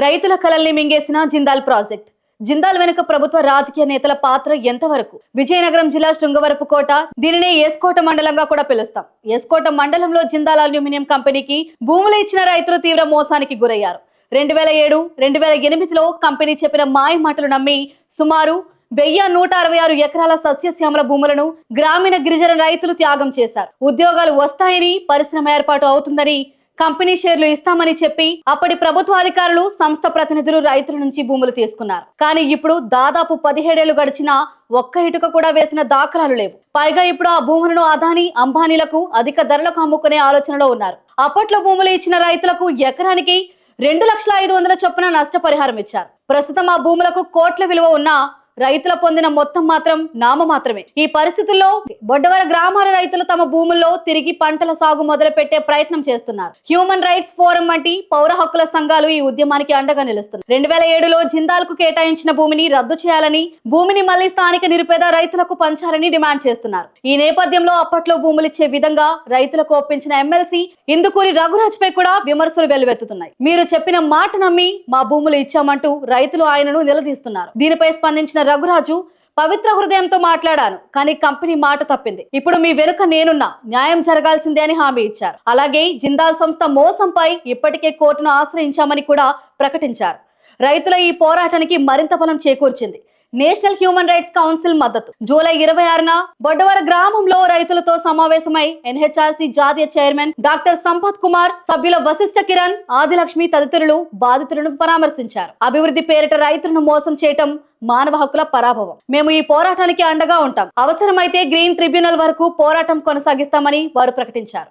రైతుల కలల్ని మింగేసిన జిందాల్ ప్రాజెక్ట్. జిందాల్ వెనుక ప్రభుత్వ రాజకీయ నేతల పాత్ర ఎంతవరకు? విజయనగరం జిల్లా శృంగవరపుకోట, దీనినే ఎస్కోట మండలంగా కూడా పిలుస్తాం. ఎస్కోట మండలంలో జిందాల్ అల్యూమినియం కంపెనీకి భూములు ఇచ్చిన రైతులు తీవ్ర మోసానికి గురయ్యారు. 2007, 2008లో కంపెనీ చెప్పిన మాయ మాటలు నమ్మి సుమారు 1166 ఎకరాల సస్యశ్యామల భూములను గ్రామీణ గిరిజన రైతులు త్యాగం చేశారు. ఉద్యోగాలు వస్తాయని, పరిశ్రమ ఏర్పాటు అవుతుందని, కంపెనీ షేర్లు ఇస్తామని చెప్పి అప్పటి ప్రభుత్వ అధికారులు, సంస్థ ప్రతినిధులు రైతుల నుంచి భూములు తీసుకున్నారు. కానీ ఇప్పుడు దాదాపు 17 ఏళ్లు గడిచినా ఒక్క ఇటుక కూడా వేసిన దాఖలాలు లేవు. పైగా ఇప్పుడు ఆ భూములను అదానీ, అంబానీలకు అధిక ధరలకు అమ్ముకునే ఆలోచనలో ఉన్నారు. అప్పట్లో భూములు ఇచ్చిన రైతులకు ఎకరానికి 2,500,000 చొప్పున నష్టపరిహారం ఇచ్చారు. ప్రస్తుతం ఆ భూములకు కోట్ల విలువ ఉన్న రైతుల పొందిన మొత్తం మాత్రం నామమాత్రమే. ఈ పరిస్థితుల్లో బొడ్డవర గ్రామాల రైతులు తమ భూముల్లో తిరిగి పంటల సాగు మొదలు పెట్టే ప్రయత్నం చేస్తున్నారు. హ్యూమన్ రైట్స్ ఫోరం వంటి పౌర హక్కుల సంఘాలు ఈ ఉద్యమానికి అండగా నిలుస్తున్నాయి. 2007లో జిందాల్ కు కేటాయించిన భూమిని రద్దు చేయాలని, భూమిని మళ్లీ స్థానిక నిరుపేద రైతులకు పంచాలని డిమాండ్ చేస్తున్నారు. ఈ నేపథ్యంలో అప్పట్లో భూములిచ్చే విధంగా రైతులకు ఒప్పించిన ఎమ్మెల్సీ ఇందుకూరి రఘురాజ్ పై కూడా విమర్శలు వెల్లువెత్తుతున్నాయి. మీరు చెప్పిన మాట నమ్మి మా భూములు ఇచ్చామంటూ రైతులు ఆయనను నిలదీస్తున్నారు. దీనిపై స్పందించిన రఘురాజు, పవిత్ర హృదయంతో మాట్లాడాను, కానీ కంపెనీ మాట తప్పింది. ఇప్పుడు మీ వెనుక నేనున్నా, న్యాయం జరగాల్సిందే అని హామీ ఇచ్చారు. అలాగే జిందాల్ సంస్థ మోసంపై ఇప్పటికే కోర్టును ఆశ్రయించామని కూడా ప్రకటించారు. రైతుల ఈ పోరాటానికి మరింత బలం చేకూర్చింది నేషనల్ హ్యూమన్ రైట్స్ కౌన్సిల్ మద్దతు. జూలై 26న బొడ్డవర గ్రామంలో రైతులతో సమావేశమై ఎన్హెచ్ఆర్సీ జాతీయ చైర్మన్ డాక్టర్ సంపత్ కుమార్, సభ్యుల వశిష్ఠ కిరణ్, ఆదిలక్ష్మి తదితరులు బాధితులను పరామర్శించారు. అభివృద్ధి పేరిట రైతులను మోసం చేయటం మానవ హక్కుల పరాభవం. మేము ఈ పోరాటానికి అండగా ఉంటాం. అవసరమైతే గ్రీన్ ట్రిబ్యునల్ వరకు పోరాటం కొనసాగిస్తామని వారు ప్రకటించారు.